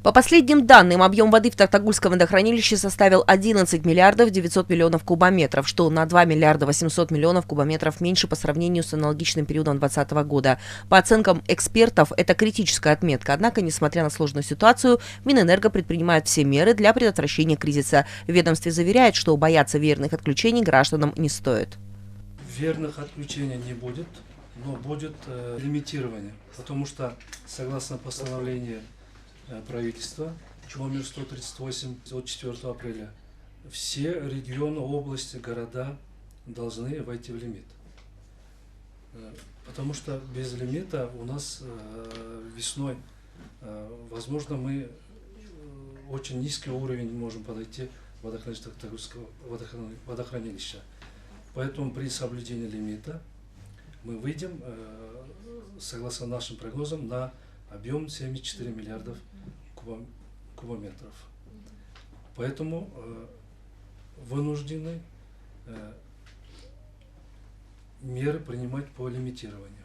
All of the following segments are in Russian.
По последним данным, объем воды в Токтагульском водохранилище составил 11 миллиардов 900 миллионов кубометров, что на 2 миллиарда 800 миллионов кубометров меньше по сравнению с аналогичным периодом 2020 года. По оценкам экспертов, это критическая отметка. Однако, несмотря на сложную ситуацию, Минэнерго предпринимает все меры для предотвращения кризиса. В ведомстве заверяет, что бояться веерных отключений гражданам не стоит. Верных отключений не будет, но будет лимитирование, потому что, согласно постановлению правительства, номер 138 от 4 апреля, все регионы, области, города должны войти в лимит. Потому что без лимита у нас весной, возможно, мы очень низкий уровень можем подойти в Токтагульского водохранилища. Поэтому при соблюдении лимита мы выйдем, согласно нашим прогнозам, на объем 74 миллиардов кубометров. Поэтому вынуждены меры принимать по лимитированию.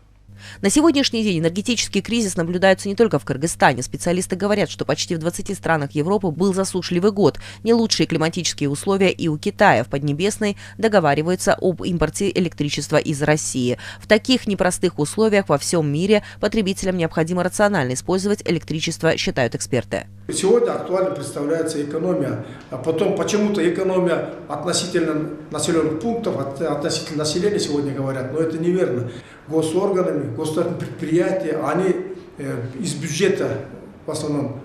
На сегодняшний день энергетический кризис наблюдается не только в Кыргызстане. Специалисты говорят, что почти в 20 странах Европы был засушливый год. Не лучшие климатические условия и у Китая. В Поднебесной договариваются об импорте электричества из России. В таких непростых условиях во всем мире потребителям необходимо рационально использовать электричество, считают эксперты. Сегодня актуально представляется экономия. А потом почему-то экономия относительно населенных пунктов, относительно населения сегодня говорят, но это неверно. Госорганами, государственные предприятия, они из бюджета в основном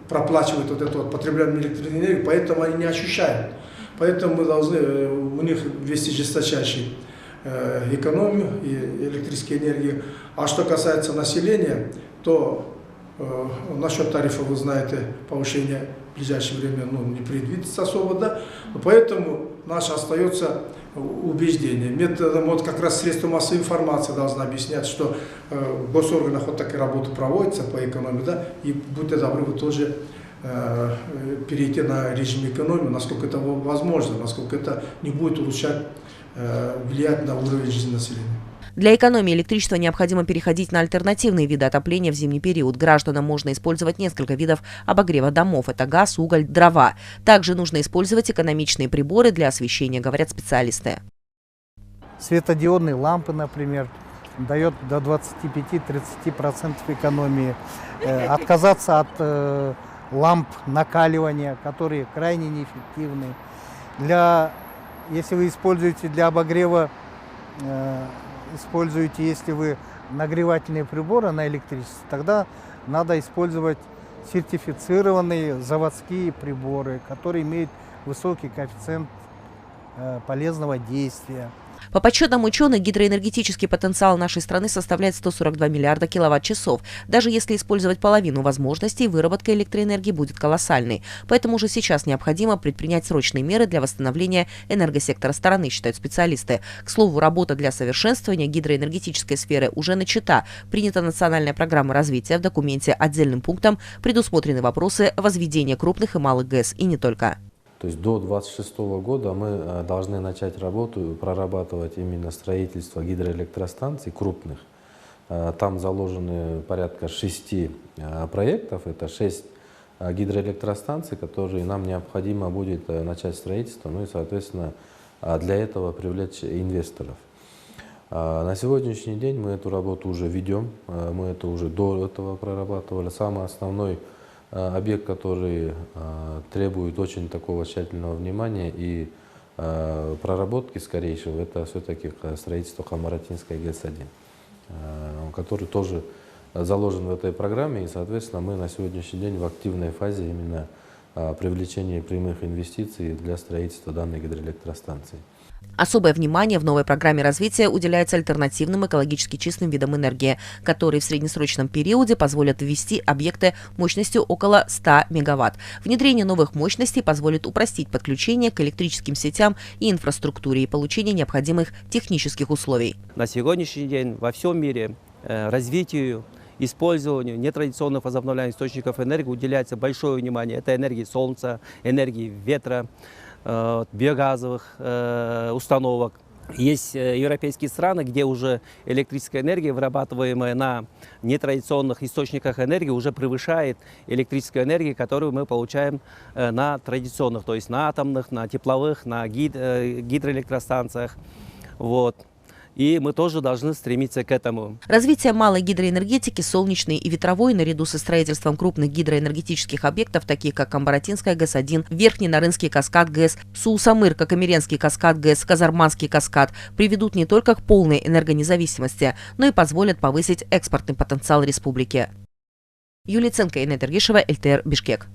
проплачивают вот эту потребляемую электроэнергию, поэтому они не ощущают. Поэтому мы должны у них вести жесточайшую экономию и электрической энергии. А что касается населения, то насчет тарифа, вы знаете, повышение в ближайшее время не предвидится особо, да? Поэтому наше остается убеждение. Методом вот как раз средства массовой информации должны объяснять, что в госорганах вот такая работа проводится по экономии, да? И будьте добры, вы тоже перейти на режим экономии, насколько это возможно, насколько это не будет улучшать, влиять на уровень жизни населения. Для экономии электричества необходимо переходить на альтернативные виды отопления в зимний период. Гражданам можно использовать несколько видов обогрева домов. Это газ, уголь, дрова. Также нужно использовать экономичные приборы для освещения, говорят специалисты. Светодиодные лампы, например, дает до 25-30% экономии. Отказаться от ламп накаливания, которые крайне неэффективны. Если вы используете для обогрева, если вы нагревательные приборы на электричество, тогда надо использовать сертифицированные заводские приборы, которые имеют высокий коэффициент полезного действия. По подсчетам ученых, гидроэнергетический потенциал нашей страны составляет 142 миллиарда киловатт-часов. Даже если использовать половину возможностей, выработка электроэнергии будет колоссальной. Поэтому уже сейчас необходимо предпринять срочные меры для восстановления энергосектора страны, считают специалисты. К слову, работа для совершенствования гидроэнергетической сферы уже начата. Принята национальная программа развития. В документе отдельным пунктом предусмотрены вопросы возведения крупных и малых ГЭС, и не только. То есть до 2026 года мы должны начать работу, прорабатывать именно строительство гидроэлектростанций крупных. Там заложены порядка 6 проектов, это 6 гидроэлектростанций, которые нам необходимо будет начать строительство, ну и, соответственно, для этого привлечь инвесторов. На сегодняшний день мы эту работу уже ведем, мы это уже до этого прорабатывали. Самый основной объект, который требует очень такого тщательного внимания и проработки скорейшего, это все-таки строительство Холмаратинской ГЭС-1, который тоже заложен в этой программе. И, соответственно, мы на сегодняшний день в активной фазе именно привлечения прямых инвестиций для строительства данной гидроэлектростанции. Особое внимание в новой программе развития уделяется альтернативным экологически чистым видам энергии, которые в среднесрочном периоде позволят ввести объекты мощностью около 100 мегаватт. Внедрение новых мощностей позволит упростить подключение к электрическим сетям и инфраструктуре и получение необходимых технических условий. На сегодняшний день во всем мире развитию, использованию нетрадиционных возобновляемых источников энергии уделяется большое внимание. Это энергии солнца, энергии ветра, биогазовых установок, Есть европейские страны, где уже электрическая энергия, вырабатываемая на нетрадиционных источниках энергии, уже превышает электрическую энергию, которую мы получаем на традиционных, то есть на атомных, на тепловых, на гидроэлектростанциях. Вот. И мы тоже должны стремиться к этому. Развитие малой гидроэнергетики, солнечной и ветровой, наряду со строительством крупных гидроэнергетических объектов, таких как Камбаратинская ГЭС-1, Верхний Нарынский каскад ГЭС, Суусамыр, Камеренский каскад ГЭС, Казарманский каскад, приведут не только к полной энергонезависимости, но и позволят повысить экспортный потенциал республики. Юлия Ценко, Инна Тергишева, ЛТР, Бишкек.